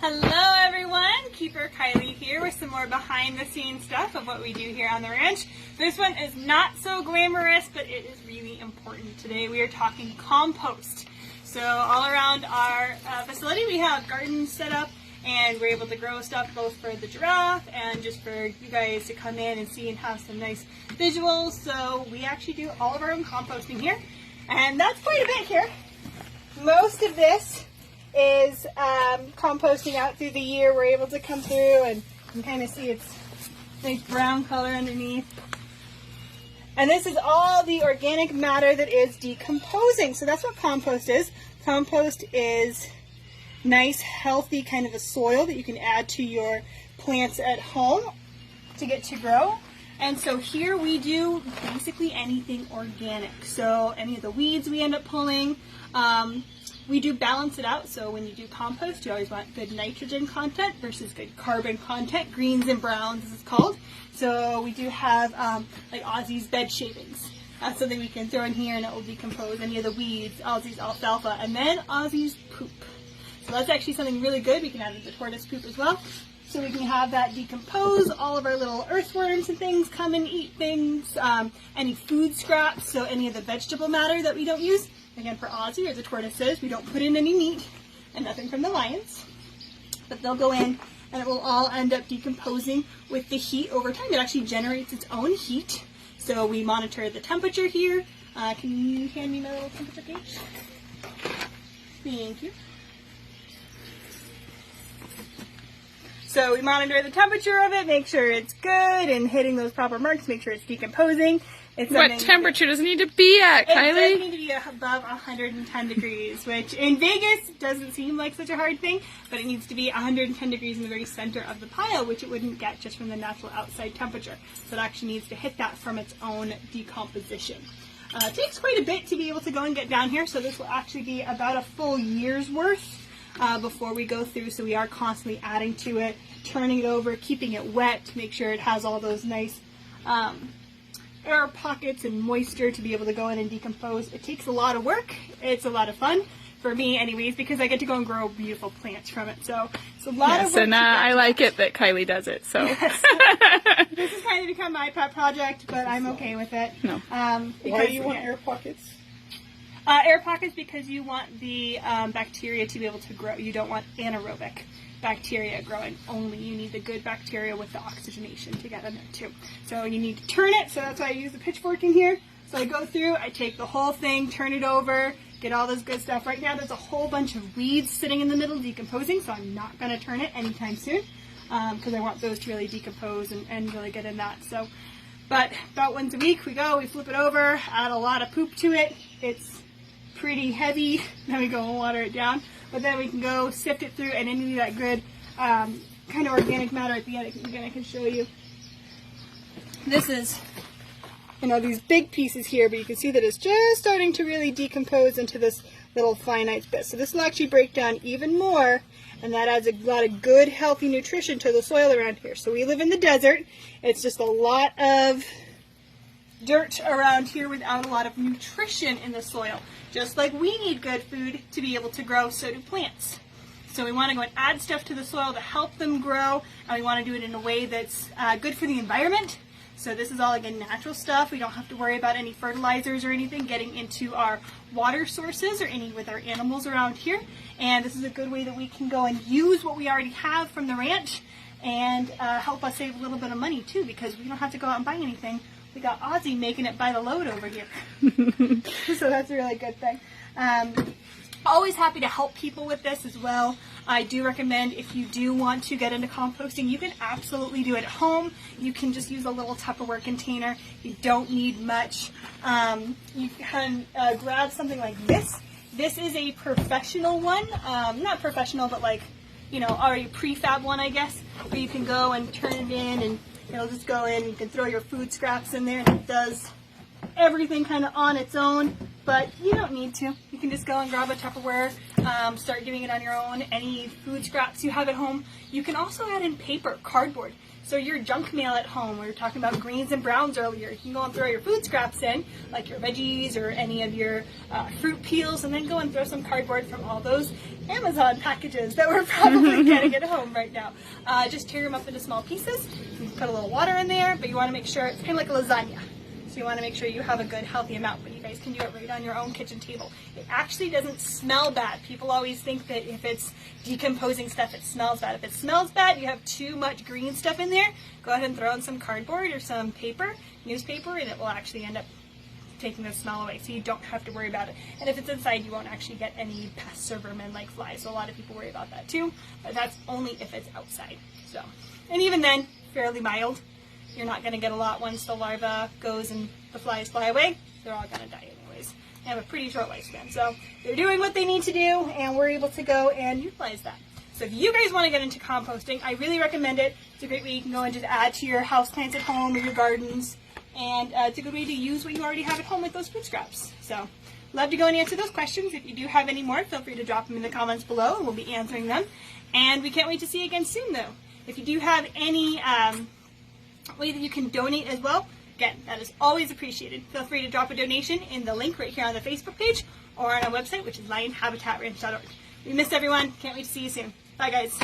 Hello everyone, Keeper Kylie here with some more behind the scenes stuff of what we do here on the ranch. This one is not so glamorous, but it is really important. Today we are talking compost. So all around our facility we have gardens set up and we're able to grow stuff both for the giraffe and just for you guys to come in and see and have some nice visuals. So we actually do all of our own composting here, and that's quite a bit here. Most of this is composting out through the year. We're able to come through and you can kind of see it's nice brown color underneath. And this is all the organic matter that is decomposing. So that's what compost is. Compost is nice, healthy kind of a soil that you can add to your plants at home to get to grow. And so here we do basically anything organic. So any of the weeds we end up pulling, we do balance it out. So when you do compost, you always want good nitrogen content versus good carbon content, greens and browns as it's called. So we do have like Aussie's bed shavings. That's something we can throw in here and it will decompose any of the weeds, Aussie's alfalfa, and then Aussie's poop. So that's actually something really good. We can add the tortoise poop as well. So we can have that decompose. All of our little earthworms and things come and eat things. Any food scraps, so any of the vegetable matter that we don't use. Again, for Aussie or the tortoises, we don't put in any meat and nothing from the lions. But they'll go in and it will all end up decomposing with the heat over time. It actually generates its own heat. So we monitor the temperature here. Can you hand me my little temperature gauge? Thank you. So we monitor the temperature of it, make sure it's good and hitting those proper marks, make sure it's decomposing. What temperature does it need to be at, Kylie? It does need to be above 110 degrees, which in Vegas doesn't seem like such a hard thing, but it needs to be 110 degrees in the very center of the pile, which it wouldn't get just from the natural outside temperature. So it actually needs to hit that from its own decomposition. It takes quite a bit to be able to go and get down here, so this will actually be about a full year's worth before we go through. So we are constantly adding to it, turning it over, keeping it wet to make sure it has all those nice air pockets and moisture to be able to go in and decompose. It takes a lot of work. It's a lot of fun for me anyways because I get to go and grow beautiful plants from it. So it's a lot of work. And I like it that Kylie does it. So yes. This has kind of become my pet project, but I'm okay with it. No. Why do you want air pockets? Air pockets because you want the bacteria to be able to grow. You don't want anaerobic bacteria growing only. You need the good bacteria with the oxygenation to get in there too. So you need to turn it, so that's why I use the pitchfork in here. So I go through, I take the whole thing, turn it over, get all this good stuff. Right now there's a whole bunch of weeds sitting in the middle decomposing, so I'm not going to turn it anytime soon because I want those to really decompose and really get in that. So, but about once a week we go, we flip it over, add a lot of poop to it. It's pretty heavy, then we go and water it down. But then we can go sift it through and any of that good kind of organic matter at the end. Again, I can show you. This is, these big pieces here, but you can see that it's just starting to really decompose into this little finite bit. So this will actually break down even more, and that adds a lot of good, healthy nutrition to the soil around here. So we live in the desert. It's just a lot of dirt around here without a lot of nutrition in the soil. Just like we need good food to be able to grow, so do plants. So we want to go and add stuff to the soil to help them grow, and we want to do it in a way that's good for the environment. So this is all, again, natural stuff. We don't have to worry about any fertilizers or anything getting into our water sources or any with our animals around here. And this is a good way that we can go and use what we already have from the ranch and help us save a little bit of money too, because we don't have to go out and buy anything. We got Aussie making it by the load over here. So that's a really good thing. Always happy to help people with this as well. I do recommend if you do want to get into composting, you can absolutely do it at home. You can just use a little Tupperware container. You don't need much. You can grab something like this. This is a professional one. Not professional, but like, already prefab one, I guess, where you can go and turn it in and it'll just go in. You can throw your food scraps in there and it does everything kind of on its own, but you don't need to. You can just go and grab a Tupperware Start doing it on your own. Any food scraps you have at home. You can also add in paper, cardboard. So your junk mail at home, we were talking about greens and browns earlier, you can go and throw your food scraps in, like your veggies or any of your fruit peels, and then go and throw some cardboard from all those Amazon packages that we're probably getting at home right now. Just tear them up into small pieces. You can put a little water in there, but you want to make sure it's kind of like a lasagna. So you want to make sure you have a good, healthy amount, but you guys can do it right on your own kitchen table. It actually doesn't smell bad. People always think that if it's decomposing stuff, it smells bad. If it smells bad, you have too much green stuff in there, go ahead and throw in some cardboard or some paper, newspaper, and it will actually end up taking the smell away, so you don't have to worry about it. And if it's inside, you won't actually get any pests or vermin like flies, so a lot of people worry about that too, but that's only if it's outside. So, and even then, fairly mild. You're not going to get a lot once the larva goes and the flies fly away. They're all going to die anyways. They have a pretty short lifespan. So they're doing what they need to do, and we're able to go and utilize that. So if you guys want to get into composting, I really recommend it. It's a great way you can go and just add to your houseplants at home or your gardens. And it's a good way to use what you already have at home with those food scraps. So love to go and answer those questions. If you do have any more, feel free to drop them in the comments below, and we'll be answering them. And we can't wait to see you again soon, though. If you do have any way that you can donate as well, again, that is always appreciated. Feel free to drop a donation in the link right here on the Facebook page or on our website, which is lionhabitatranched.org. We missed everyone. Can't wait to see you soon. Bye, guys.